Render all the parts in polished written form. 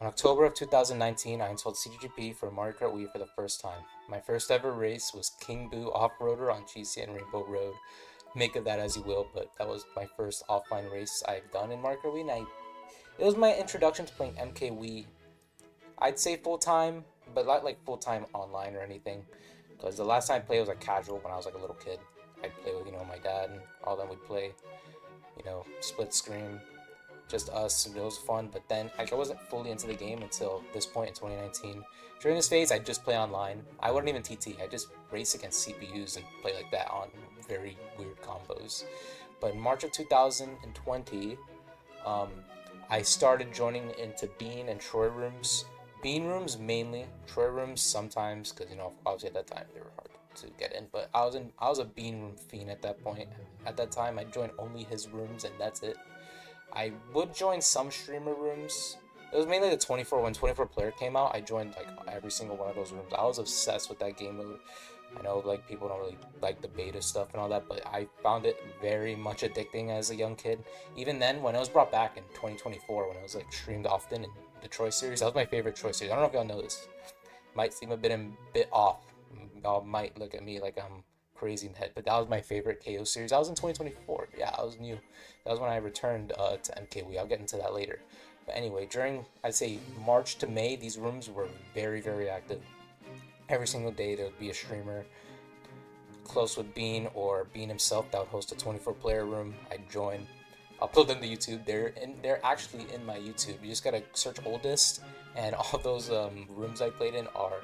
In October of 2019, I installed CGP for Mario Kart Wii for the first time. My first ever race was King Boo Off-Roader on GCN Rainbow Road. Make of that as you will, but that was my first offline race I've done in Mario Kart Wii, and it was my introduction to playing MK Wii. I'd say full-time, but not like full-time online or anything, because the last time I played was like casual when I was like a little kid. I'd play with, my dad, and all them would play, split screen, just us, and it was fun. But then I wasn't fully into the game until this point in 2019. During this phase, I just play online. I wouldn't even TT. I just race against CPUs and play like that on very weird combos. But in March of 2020, um, I started joining into Bean and Troy rooms. Bean rooms mainly, Troy rooms sometimes, because obviously at that time they were hard to get in. But I was a Bean room fiend at that point. At that time, I joined only his rooms, and that's it. I would join some streamer rooms. It was mainly the 24 when 24 player came out. I joined like every single one of those rooms. I was obsessed with that game mode. I know like people don't really like the beta stuff and all that, but I found it very much addicting as a young kid. Even then, when it was brought back in 2024, when it was like streamed often in the Troy series, that was my favorite Troy series. I don't know if y'all know this. Might seem a bit off. Y'all might look at me like I'm crazy in the head, but that was my favorite KO series. That was in 2024. Yeah, I was new. That was when I returned to MKW. I'll get into that later. But anyway, during I'd say March to May, these rooms were very, very active. Every single day there would be a streamer close with Bean or Bean himself that would host a 24-player room. I'd join. I'll put them to YouTube. They're actually in my YouTube. You just gotta search oldest, and all those rooms I played in are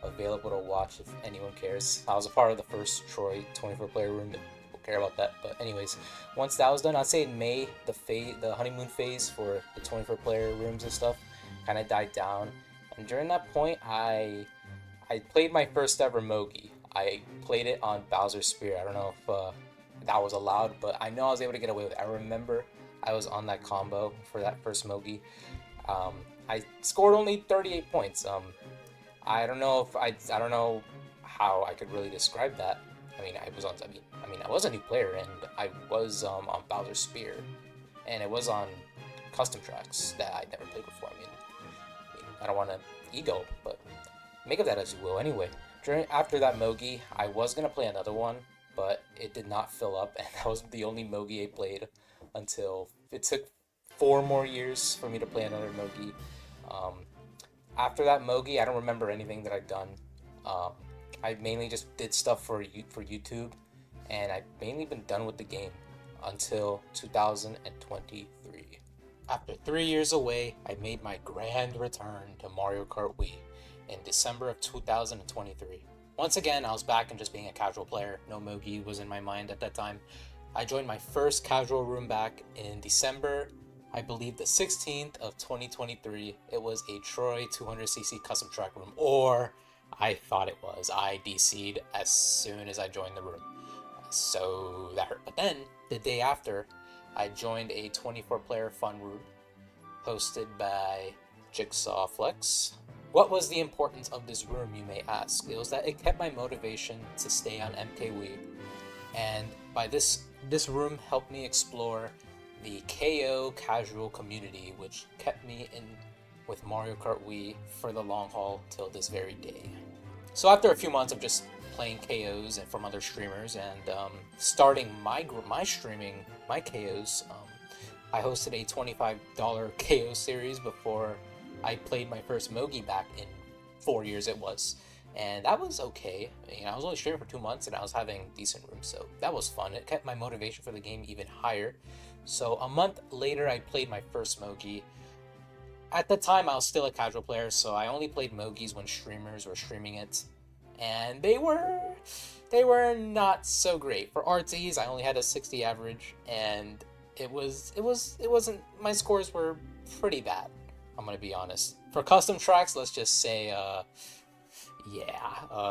available to watch if anyone cares. I was a part of the first Troy 24-player room. If people care about that, but anyways, once that was done, I'd say in May the honeymoon phase for the 24-player rooms and stuff kind of died down, and during that point, I played my first ever Mogi. I played it on Bowser's Spear. I don't know if that was allowed, but I know I was able to get away with it. I remember I was on that combo for that first Mogi. Um, I scored only 38 points. I don't know how I could really describe that. I was a new player and I was on Bowser's Spear, and it was on custom tracks that I never played before. I don't want to ego, but make of that as you will. Anyway, after that Mogi, I was gonna play another one, but it did not fill up, and that was the only Mogi I played until it took 4 more years for me to play another Mogi. Um, After that Mogi, I don't remember anything that I'd done. Um, I mainly just did stuff for YouTube, and I've mainly been done with the game until 2023. After 3 years away, I made my grand return to Mario Kart Wii in December of 2023. Once again, I was back and just being a casual player. No Mogi was in my mind at that time. I joined my first casual room back in December, I believe the 16th of 2023. It was a Troy 200cc custom track room, or I thought it was. I DC'd as soon as I joined the room. So that hurt. But then, the day after, I joined a 24-player fun room hosted by Jigsaw Flex. What was the importance of this room, you may ask? It was that it kept my motivation to stay on MKW, and by this room helped me explore the KO casual community, which kept me in with Mario Kart Wii for the long haul till this very day. So after a few months of just playing KOs and from other streamers and starting my streaming, my KOs, I hosted a $25 KO series before I played my first Mogi back in 4 years it was. And that was okay. I was only streaming for 2 months and I was having decent rooms, so that was fun. It kept my motivation for the game even higher. So a month later, I played my first Mogi. At the time, I was still a casual player, so I only played Mogis when streamers were streaming it, and they were not so great. For RTs, I only had a 60 average, and it wasn't my scores were pretty bad. I'm gonna be honest. For custom tracks, let's just say,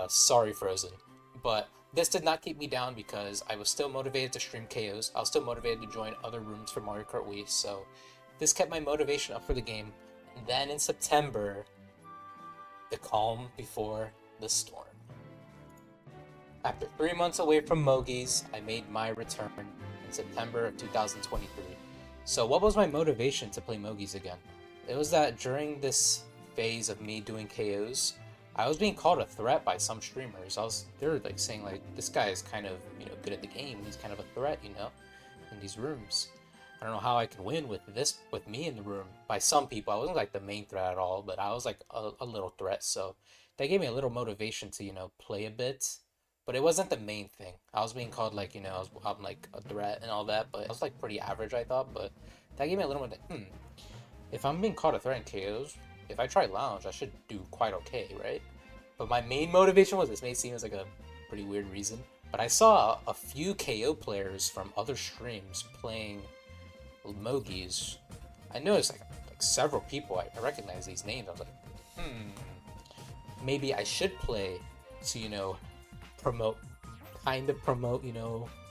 sorry Frozen, but this did not keep me down because I was still motivated to stream KOs. I was still motivated to join other rooms for Mario Kart Wii, so this kept my motivation up for the game. And then in September, the calm before the storm. After 3 months away from Mogi's, I made my return in September of 2023. So what was my motivation to play Mogi's again? It was that during this phase of me doing KOs, I was being called a threat by some streamers. They were like saying like, this guy is kind of, good at the game. He's kind of a threat, in these rooms. I don't know how I can win with me in the room. By some people, I wasn't like the main threat at all, but I was like a little threat. So that gave me a little motivation to, play a bit. But it wasn't the main thing. I was being called like, I'm like a threat and all that, but I was like pretty average, I thought. But that gave me a little bit, if I'm being called a threat in KOs, if I try Lounge, I should do quite okay, right? But my main motivation was, this may seem as like a pretty weird reason, but I saw a few KO players from other streams playing Mogies. I noticed like several people, I recognize these names. I was like, maybe I should play to, promote, kind of promote,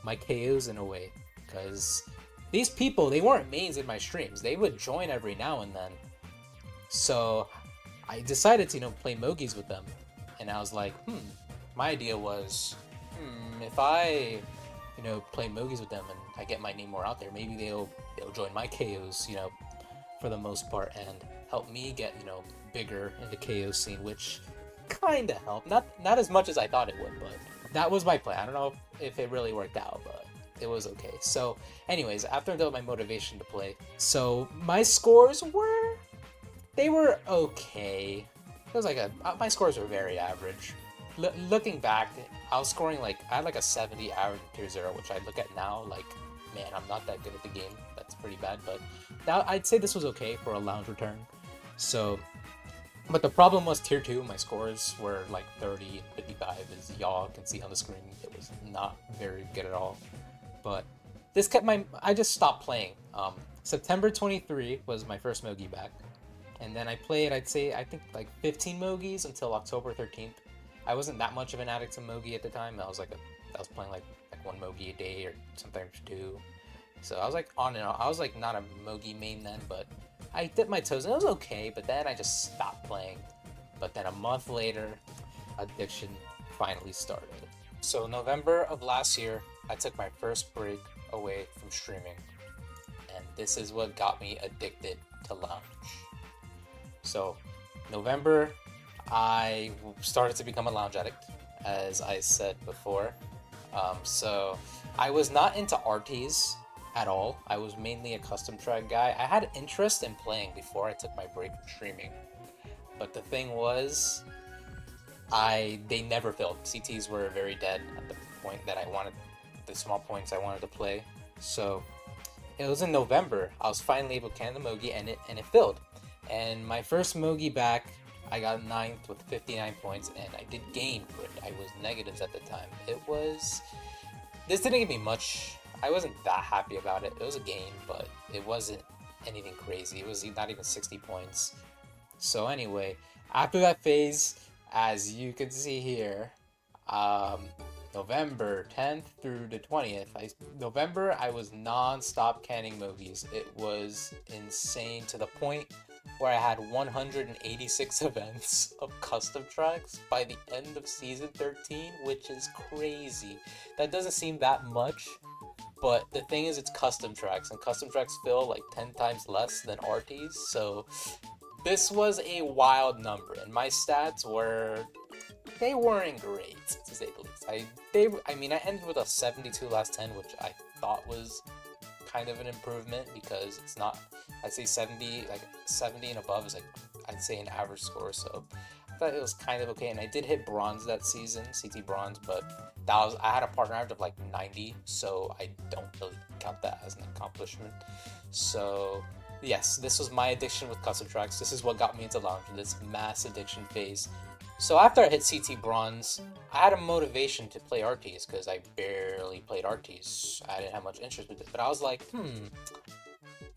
my KOs in a way. Because these people, they weren't mains in my streams. They would join every now and then. So I decided to, play Mogies with them. And I was like, my idea was, if I, play Mogies with them and I get my name more out there, maybe they'll join my KOs, for the most part, and help me get, bigger in the KO scene, which kind of helped. Not as much as I thought it would, but that was my plan. I don't know if it really worked out, but it was okay. So anyways, after my motivation to play, so my scores were okay. It was like my scores were very average. Looking back, I was scoring I had like a 70 average in Tier 0, which I look at now like, man, I'm not that good at the game. That's pretty bad, but now I'd say this was okay for a Lounge return. So, but the problem was Tier 2, my scores were like 30, 55, as y'all can see on the screen. It was not very good at all. But this kept I just stopped playing. September 23 was my first Mogi back. And then I played, I think like 15 Mogies until October 13th. I wasn't that much of an addict to Mogi at the time. I was playing like one Mogi a day or sometimes two. So I was like on and off. I was like not a Mogi main then, but I dipped my toes and it was okay, but then I just stopped playing. But then a month later, addiction finally started. So November of last year, I took my first break away from streaming. And this is what got me addicted to Lounge. So, November, I started to become a Lounge addict, as I said before. So, I was not into RTs at all. I was mainly a custom track guy. I had interest in playing before I took my break from streaming. But the thing was, they never filled. CTs were very dead at the point that the small points I wanted to play. So, it was in November. I was finally able to can the Mogi, and it filled. And my first Mogi back, I got 9th with 59 points, and I did gain for it. I was negatives at the time. This didn't give me much. I wasn't that happy about it. It was a gain, but it wasn't anything crazy. It was not even 60 points. So anyway, after that phase, as you can see here, November 10th through the 20th. November, I was non-stop canning Mogies. It was insane to the point where I had 186 events of custom tracks by the end of season 13, which is crazy. That doesn't seem that much, but the thing is, it's custom tracks, and custom tracks fill like 10 times less than RTs, so this was a wild number, and my stats they weren't great, to say the least. I ended with a 72 last 10, which I thought was kind of an improvement, because it's not, I'd say 70 and above is I'd say an average score, so I thought it was kind of okay. And I did hit bronze that season, CT bronze, but I had a partner average of like 90, so I don't really count that as an accomplishment. So yes, this was my addiction with custom tracks. This is what got me into Lounge, this mass addiction phase. So after I hit CT bronze, I had a motivation to play RTs, because I barely played RTs. I didn't have much interest with it, but I was like,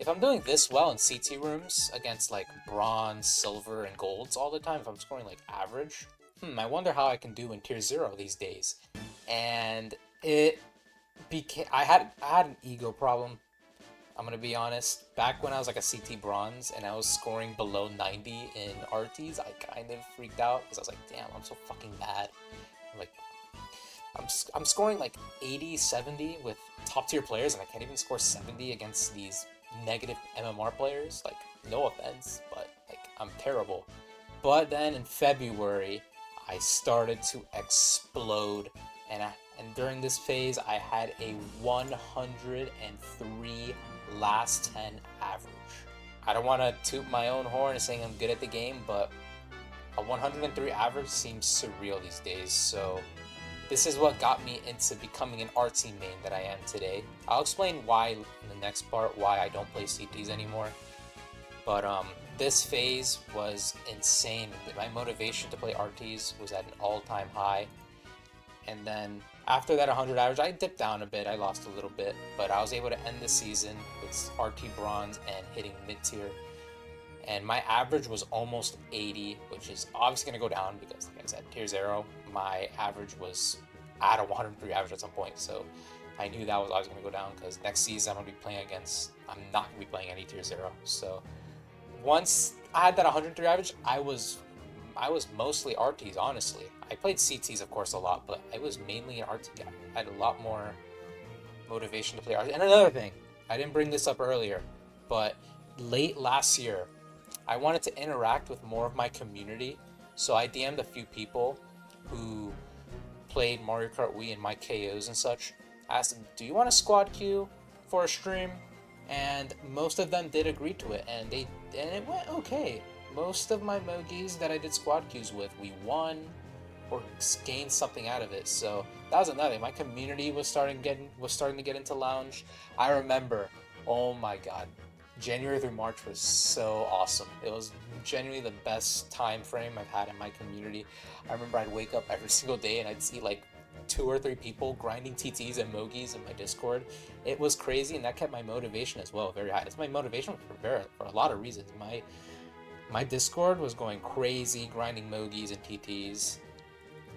if I'm doing this well in CT rooms against like bronze, silver, and golds all the time, if I'm scoring like average, I wonder how I can do in Tier 0 these days. And I had an ego problem. I'm gonna be honest, back when I was like a CT bronze and I was scoring below 90 in RTs, I kind of freaked out, because I was like, damn, I'm so fucking bad. I'm scoring like 80, 70 with top tier players, and I can't even score 70 against these, negative MMR players. Like, no offense, but like I'm terrible. But then in February, I started to explode, and during this phase, I had a 103 last 10 average. I don't want to toot my own horn saying I'm good at the game, but a 103 average seems surreal these days. So this is what got me into becoming an artsy main that I am today. I'll explain why in the next part, why I don't play CTs anymore. But this phase was insane. My motivation to play RTs was at an all-time high. And then after that 100 average, I dipped down a bit. I lost a little bit, but I was able to end the season with RT bronze and hitting mid-tier. And my average was almost 80, which is obviously going to go down because, like I said, tier 0, my average was at a 103 average at some point. So I knew that was always going to go down because next season I'm going to be playing against, I'm not going to be playing any tier 0. So once I had that 103 average, I was mostly RTs, honestly. I played CTs, of course, a lot, but I was mainly an RT guy. I had a lot more motivation to play RT. And another thing, I didn't bring this up earlier, but late last year, I wanted to interact with more of my community, so I DM'd a few people who played Mario Kart Wii and my KOs and such. I asked them, do you want a squad queue for a stream? And most of them did agree to it, and it went okay. Most of my Mogis that I did squad queues with, we won or gained something out of it. So that was another thing. My community was starting to get into Lounge. I remember, oh my god, January through March was so awesome. It was genuinely the best time frame I've had in my community. I remember I'd wake up every single day and I'd see like 2 or 3 people grinding TTs and Mogis in my Discord. It was crazy, and that kept my motivation as well very high. It's my motivation for a lot of reasons. My Discord was going crazy, grinding Mogis and TTs,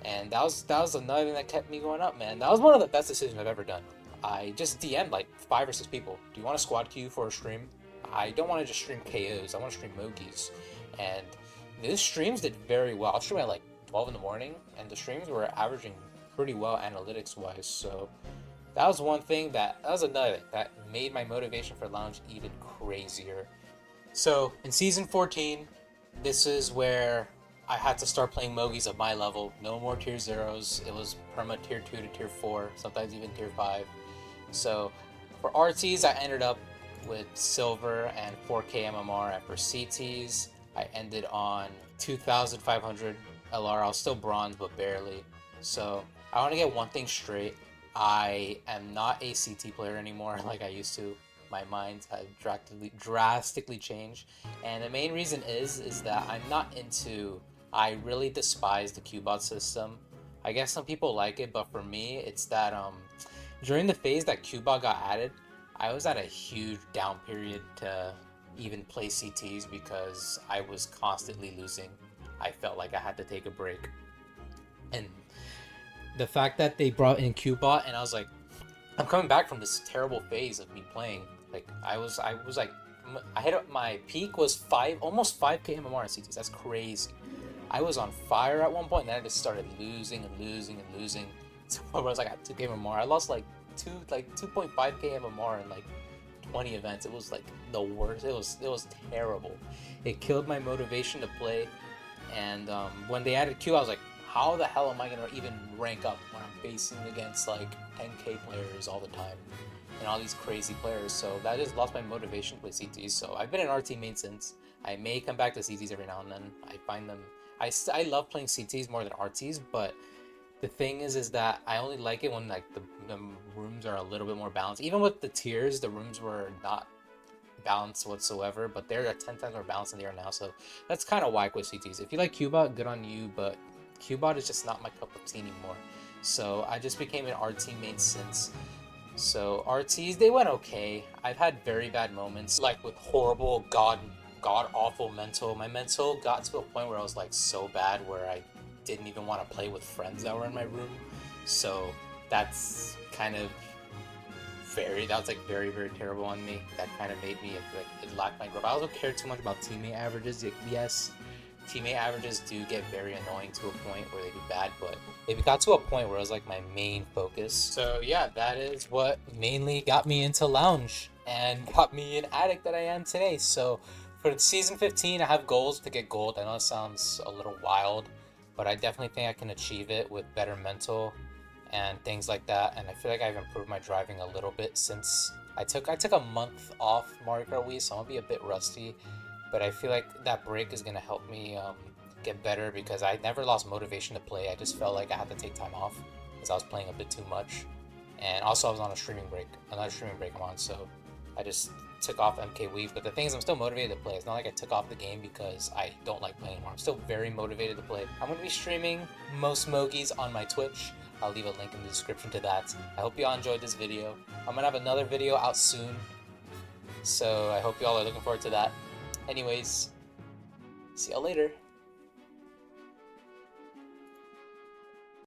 and that was another thing that kept me going up, man. That was one of the best decisions I've ever done. I just DM'd like 5 or 6 people. Do you want a squad queue for a stream? I don't want to just stream KOs. I want to stream Mogis, and these streams did very well. I'll stream at like 12 in the morning, and the streams were averaging pretty well analytics wise. So that was one thing that was another thing that made my motivation for Lounge even crazier. So in season 14, this is where I had to start playing Mogis at my level. No more tier 0s. It was perma tier 2 to tier 4, sometimes even tier 5. So for RTs, I ended up with silver and 4k MMR, and for CTs, I ended on 2,500 LR. I was still bronze, but barely. So I want to get one thing straight. I am not a CT player anymore like I used to. My mind has drastically changed, and the main reason is that I'm not into. I really despise the Qbot system. I guess some people like it, but for me, it's that during the phase that Qbot got added, I was at a huge down period to even play CTs because I was constantly losing. I felt like I had to take a break, and the fact that they brought in Qbot, and I was like, I'm coming back from this terrible phase of me playing. Like I was like, I hit up my peak was almost 5k MMR in CTs. That's crazy. I was on fire at one point, and then I just started losing and losing and losing. So I was like at 2k MMR. I lost like 2.5k MMR in like 20 events. It was like the worst. It was terrible. It killed my motivation to play. And when they added Q, I was like, how the hell am I gonna even rank up when I'm facing against like 10k players all the time and all these crazy players? So that just lost my motivation to play CTs. So I've been an RT main since. I may come back to CTs every now and then. I find them. I love playing CTs more than RTs, but the thing is that I only like it when like the rooms are a little bit more balanced. Even with the tiers, the rooms were not balanced whatsoever, but they're at 10 times more balanced than they are now. So that's kind of why I quit CTs. If you like Qbot, good on you, but Qbot is just not my cup of tea anymore. So I just became an RT main since. So RTs, they went okay. I've had very bad moments, like with horrible god awful mental. My mental got to a point where I was like so bad where I didn't even want to play with friends that were in my room. So that's kind of that was like very, very terrible on me. That kind of made me like, it lacked my growth. I also cared too much about teammate averages. Like, yes, teammate averages do get very annoying to a point where they do bad, but it got to a point where it was like my main focus. So yeah, that is what mainly got me into Lounge and got me an addict that I am today. So for season 15, I have goals to get gold. I know it sounds a little wild, but I definitely think I can achieve it with better mental and things like that. And I feel like I've improved my driving a little bit since I took a month off Mario Kart Wii, so I'm gonna be a bit rusty. But I feel like that break is gonna help me get better because I never lost motivation to play. I just felt like I had to take time off because I was playing a bit too much, and also I was on a streaming break. Another streaming break I'm on, so I just took off MK Weave. But the thing is, I'm still motivated to play. It's not like I took off the game because I don't like playing anymore. I'm still very motivated to play. I'm gonna be streaming most Mogies on my Twitch. I'll leave a link in the description to that. I hope y'all enjoyed this video. I'm gonna have another video out soon, so I hope y'all are looking forward to that. Anyways, see y'all later.